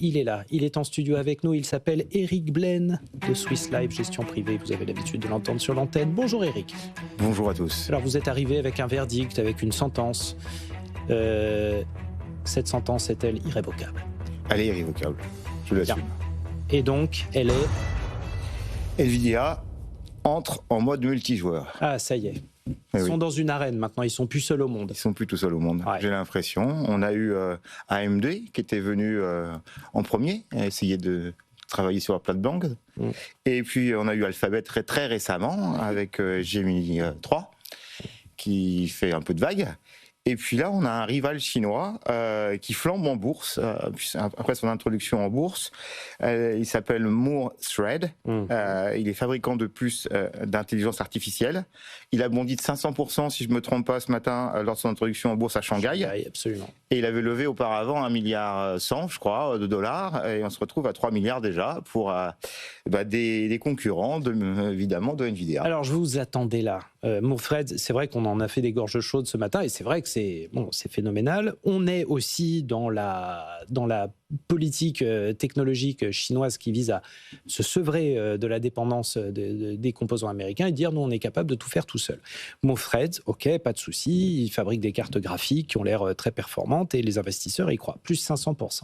il est là. Il est en studio avec nous. Il s'appelle Eric Blaine de Swiss Life Gestion Privée. Vous avez l'habitude de l'entendre sur l'antenne. Bonjour Eric. Bonjour à tous. Alors vous êtes arrivé avec un verdict, avec une sentence. Cette sentence est-elle irrévocable? Elle est irrévocable, je l'assume. Et donc, elle est... Nvidia entre en mode multijoueur. Ah, ça y est. Ils sont dans une arène maintenant, ils sont plus seuls au monde. Ils sont plus tout seuls au monde, ouais. J'ai l'impression. On a eu AMD qui était venu en premier, à essayer de travailler sur la plate-bande. Et puis on a eu Alphabet très récemment avec Gemini 3 qui fait un peu de vague. Et puis là, on a un rival chinois qui flambe en bourse, après son introduction en bourse. Il s'appelle Moore Thread. Il est fabricant de puces d'intelligence artificielle. Il a bondi de 500%, si je ne me trompe pas, ce matin, lors de son introduction en bourse à Shanghai. Absolument. Et il avait levé auparavant 1,1 milliard, je crois, de dollars. Et on se retrouve à 3 milliards déjà pour des concurrents, évidemment, de Nvidia. Alors, je vous attendais là. Moore Thread, c'est vrai qu'on en a fait des gorges chaudes ce matin. Et c'est vrai que c'est phénoménal. On est aussi dans la politique technologique chinoise qui vise à se sevrer de la dépendance des composants américains et dire nous on est capable de tout faire tout seul. Moore Thread, ok, pas de souci, il fabrique des cartes graphiques qui ont l'air très performantes et les investisseurs y croient, plus 500%.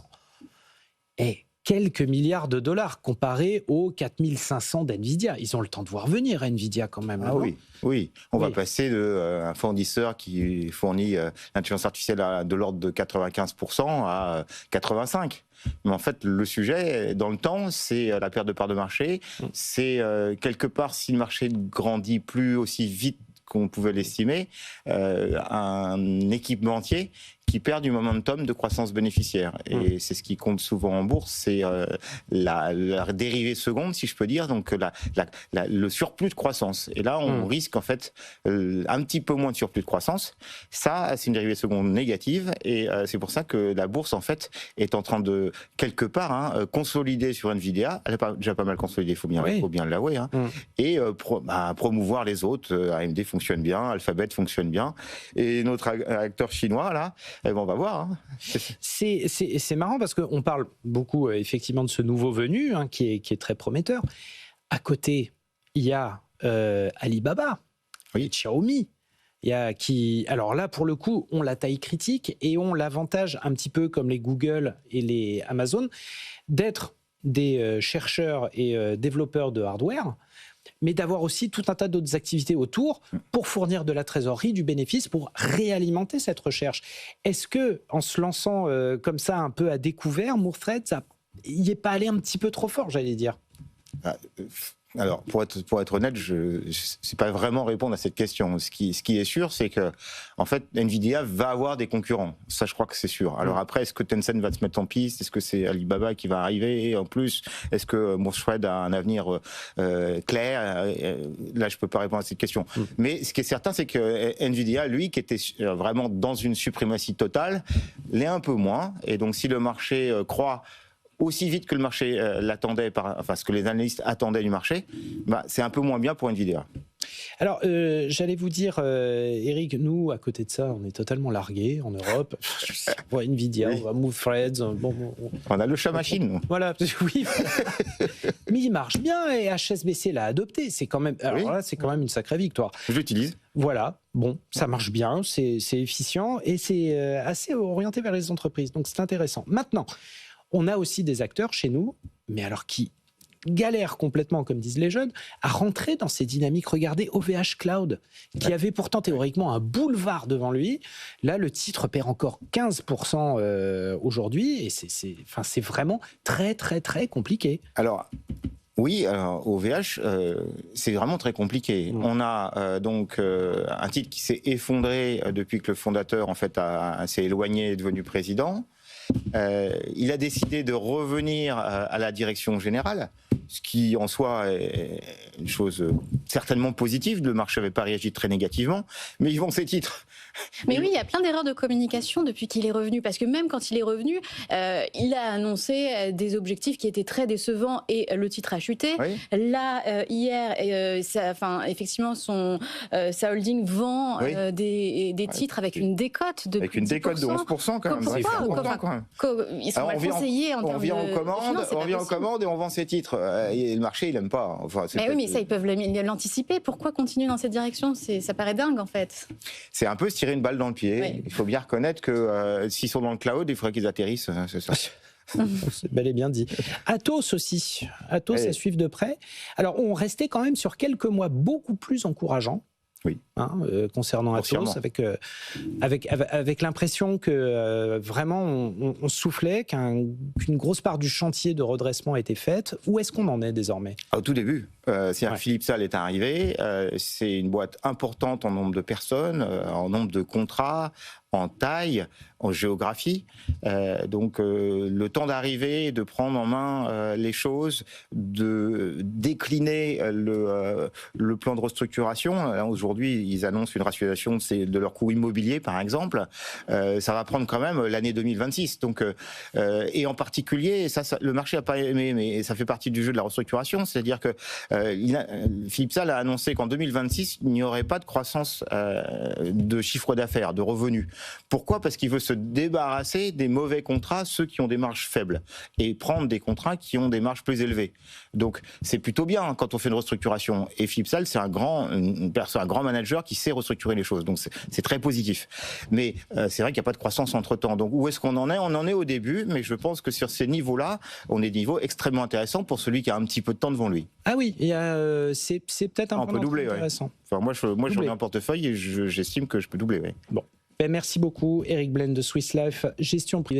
Et quelques milliards de dollars comparés aux 4500 d'NVIDIA. Ils ont le temps de voir venir, NVIDIA, quand même. Ah oui. On va passer d'un fournisseur qui fournit l'intelligence artificielle de l'ordre de 95% à 85%. Mais en fait, le sujet, dans le temps, c'est la perte de part de marché. C'est quelque part, si le marché grandit plus aussi vite qu'on pouvait l'estimer, un équipementier qui perd du momentum de croissance bénéficiaire. Et c'est ce qui compte souvent en bourse, c'est la dérivée seconde, si je peux dire, donc le surplus de croissance. Et là, on risque en fait un petit peu moins de surplus de croissance. Ça, c'est une dérivée seconde négative, et c'est pour ça que la bourse, en fait, est en train de, quelque part, consolider sur Nvidia. Elle a déjà pas mal consolidé, il faut bien l'avouer, et promouvoir les autres. AMD fonctionne bien, Alphabet fonctionne bien, et notre acteur chinois, là, on va voir. C'est marrant parce qu'on parle beaucoup effectivement de ce nouveau venu qui est très prometteur. À côté, il y a Alibaba, Xiaomi. Alors là, pour le coup, ont la taille critique et ont l'avantage, un petit peu comme les Google et les Amazon, d'être des chercheurs et développeurs de hardware, mais d'avoir aussi tout un tas d'autres activités autour pour fournir de la trésorerie, du bénéfice, pour réalimenter cette recherche. Est-ce que, en se lançant comme ça un peu à découvert, Moore Thread, il n'y est pas allé un petit peu trop fort, j'allais dire? Alors, pour être honnête, je ne sais pas vraiment répondre à cette question. Ce qui est sûr, c'est que, en fait, Nvidia va avoir des concurrents. Ça, je crois que c'est sûr. Alors après, est-ce que Tencent va se mettre en piste? Est-ce que c'est Alibaba qui va arriver? Et en plus, est-ce que Moore Thread a un avenir clair? Là, je ne peux pas répondre à cette question. Mais ce qui est certain, c'est que Nvidia, lui, qui était vraiment dans une suprématie totale, l'est un peu moins. Et donc, si le marché croît aussi vite que le marché l'attendait, ce que les analystes attendaient du marché, c'est un peu moins bien pour Nvidia. Alors, j'allais vous dire, Eric, nous, à côté de ça, on est totalement largués en Europe. On voit Nvidia, on voit Moore Threads. On a le chat machine. Voilà, oui. Mais il marche bien et HSBC l'a adopté. C'est quand même, là, c'est quand même une sacrée victoire. Je l'utilise. Voilà, ça marche bien, c'est efficient et c'est assez orienté vers les entreprises. Donc, c'est intéressant. Maintenant, on a aussi des acteurs chez nous, mais alors qui galèrent complètement, comme disent les jeunes, à rentrer dans ces dynamiques. Regardez OVH Cloud, qui avait pourtant théoriquement un boulevard devant lui. Là, le titre perd encore 15% aujourd'hui, et c'est vraiment très, très, très compliqué. Alors, OVH, c'est vraiment très compliqué. On a donc un titre qui s'est effondré depuis que le fondateur, en fait, s'est éloigné et est devenu président. Il a décidé de revenir à la direction générale, ce qui en soi est une chose certainement positif, le marché n'avait pas réagi très négativement, mais ils vendent ces titres. Mais oui, il y a plein d'erreurs de communication depuis qu'il est revenu, parce que même quand il est revenu, il a annoncé des objectifs qui étaient très décevants et le titre a chuté. Oui. Là, hier, effectivement, sa holding vend des titres avec une décote de avec une décote de 11% quand même. Ils sont mal conseillés en termes de finances, on vient en commande et on vend ces titres. Et le marché, il n'aime pas. Enfin, mais oui, mais ça, ils peuvent l'anticiper. Pourquoi continuer dans cette direction? Ça paraît dingue, en fait. C'est un peu se tirer une balle dans le pied. Oui. Il faut bien reconnaître que s'ils sont dans le cloud, il faudrait qu'ils atterrissent, c'est ça. C'est bel et bien dit. Atos aussi. Atos à suivre de près. Alors, on restait quand même sur quelques mois beaucoup plus encourageants. Oui. Concernant Atos, avec l'impression que vraiment on soufflait, qu'une grosse part du chantier de redressement a été faite. Où est-ce qu'on en est désormais? Au tout début. C'est-à-dire que Philippe Sall est arrivé, c'est une boîte importante en nombre de personnes, en nombre de contrats, en taille, en géographie. Donc le temps d'arriver, de prendre en main les choses, de décliner le plan de restructuration. Aujourd'hui, ils annoncent une rationalisation de leur coût immobilier, par exemple. Ça va prendre quand même l'année 2026. Donc, et en particulier, le marché n'a pas aimé, mais ça fait partie du jeu de la restructuration. C'est-à-dire que Philippe Sall a annoncé qu'en 2026, il n'y aurait pas de croissance de chiffre d'affaires, de revenus. Pourquoi? Parce qu'il veut se débarrasser des mauvais contrats, ceux qui ont des marges faibles, et prendre des contrats qui ont des marges plus élevées. Donc c'est plutôt bien quand on fait une restructuration. Et Philippe Sall, c'est un grand manager qui sait restructurer les choses. Donc c'est très positif. Mais c'est vrai qu'il n'y a pas de croissance entre-temps. Donc où est-ce qu'on en est? On en est au début, mais je pense que sur ces niveaux-là, on est des niveaux extrêmement intéressants pour celui qui a un petit peu de temps devant lui. Ah oui, c'est peut-être un peu doubler, intéressant. Ouais. Enfin, moi j'en ai un portefeuille et j'estime que je peux doubler. Ouais. Bon. Ben, merci beaucoup, Eric Blaine de Swiss Life, gestion privée.